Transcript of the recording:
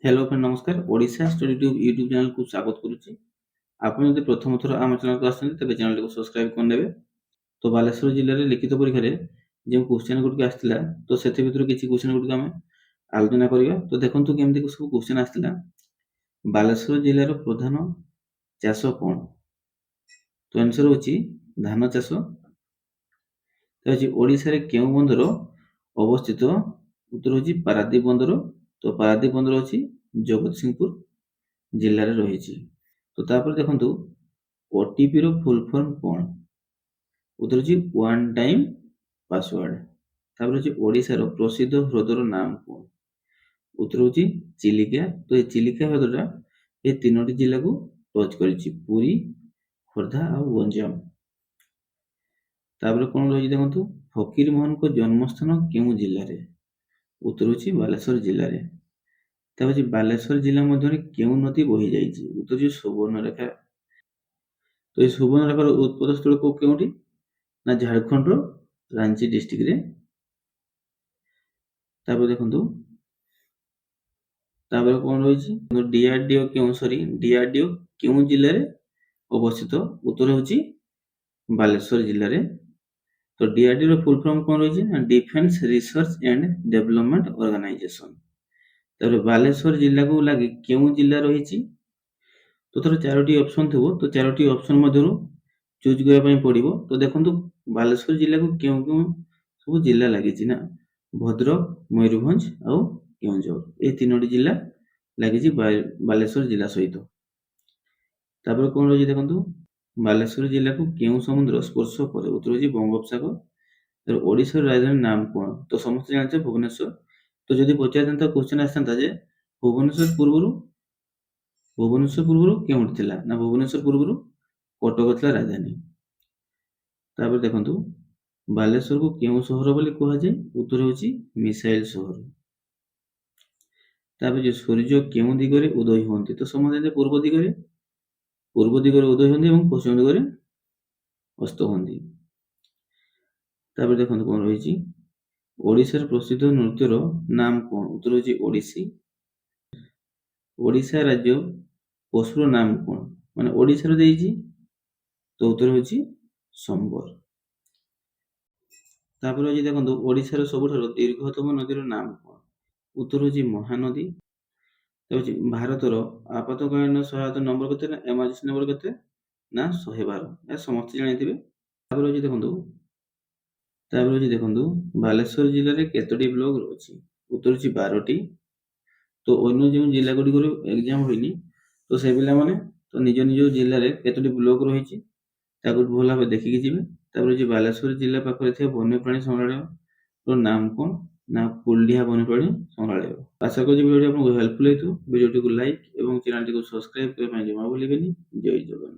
Hello friend नमस्कार Odisha study tube YouTube channel को स्वागत करुच्ची। आपण जदि प्रथम थर आम चैनल को आसछन्ति तेबे चैनल को सब्सक्राइब करनेबे। तो बालेश्वर जिले में लिखित परीक्षा रे जो क्वेश्चन गुड आसथिला तो सेथि भितर किछि क्वेश्चन गुड आमे आलोचना करिया। तो देखंतु केमति को सब क्वेश्चन आसथिला। बालेश्वर जिल्लार प्रधान चाष कोन? तो आंसर होछि धान चाष। तो होछि ओडिसा रे केउ बंदर अवस्थित? उत्तर होछि पारादीप बंदर। तो पारादीप बंदर होछि जगतसिंहपुर जिल्ला रे रहिछि। तो तापर देखंतु ओटीपी रो फुल फॉर्म कोन? उत्तर होछि वन टाइम पासवर्ड। तापर होछि ओडिसा रो प्रसिद्ध ह्रदर नाम कोन? उत्तर होछि चिलिका। तो ए चिलिका ह्रदटा ए तीनोटी जिल्ला को टच करिछि पुरी, खोर्धा आ गंजाम। तापर कोन रहिछि देखंतु फकीर मोहन को जन्मस्थान केउ जिल्ला रे? उत्तर होछि बालेश्वर जिल्ला रे। तापर होछि बालेश्वर जिल्ला मध्यरे केउ नदी बहि जाइछि? उत्तर होछि सुवर्णरेखा। तो ये सुवर्णरेखार उत्पत्ति स्थल को केउठी? ना झारखंड रो रांची डिस्ट्रिक्ट रे। तापर देखंतु तापर कोन रहिछि डीआरडीओ केउ जिल्ला रे अवस्थित? उत्तर होछि बालेश्वर जिल्ला रे। तो डीआरडीओ रो फुल फॉर्म कोन रहिछि? ना defence research and development organisation. तापर बालेश्वर जिल्ला को लागि केउ जिल्ला रहिछि? तो थोर चारोटी ऑप्शन थिबो तो चारोटी ऑप्शन मध्यरु चूज करिया पई पड़िबो। तो देखंतु बालेश्वर जिल्ला को केउ सब जिल्ला लागिछि ना भद्रक, मयूरभंज आ केउंझर ए तीनोटी जिल्ला लागिछि बालेश्वर जिल्ला सहित। तापर कोन रहिछि देखंतु बालेश्वर जिल्ला को केउ समुद्र स्पर्श करे? उत्तर होछि बंगोपसागर। तर ओडिसा राजधानी नाम कोन? तो समस्त जानछे भुवनेश्वर। तो जदि पचारथांता क्वेश्चन आसथांता जे भुवनेश्वर पूर्वरु केउंठ थिला? ना भुवनेश्वर पूर्वरु कटक थिला राजधानी। तापर देखंतु बालेश्वर को केउ शहर बोली कहा जाय? उत्तर होछि मिसाइल शहर। तापर जे सूर्य केउ दिगरे उदय होंती? तो समझे पूर्व दिगरे उदय होंती एवं पश्चिम दिगरे अस्त होंती। तापर देखंतु कोन रहिछि ओडिशार प्रसिद्ध नृत्यर नाम कोन? उत्तर होछि ओडिसी। ओडिशा राज्य पशुर नाम कोन? माने ओडिसा रो देइछि तो उत्तर होछि संबर। तापर होछि देखंतु ओडिसा रो सबठारो दीर्घतम नदीर नाम कोन? उत्तर होछि महानदी। तो होछि भारतर आपातकालीन सहायता नंबर केते? ना इमर्जेंसी नंबर केते? ना 112। ए समस्त जानिथिबे। तापर होछि देखंतु बालेश्वर जिल्ला रे केतोटी ब्लॉक अछि? उत्तर होछि 12टी। तो अन्य जो जिल्ला गुडी को एग्जाम होइनी तो से पिला माने तो निज निज जिल्ला रे केतोटी ब्लॉक रहिछि ताको भल भाबे देखिकि जिवे। तापर जे बालेश्वर जिल्ला पाखरे थे वन्यप्राणी संग्रहालय रो नाम कोन? ना कुलडिहा वन्यप्राणी संग्रहालय। आशा करी वीडियो आपको हेल्पफुल हेतु वीडियो को लाइक एवं चैनल को सब्सक्राइब करबा जमा भूलिबेनी। जय जगन्नाथ।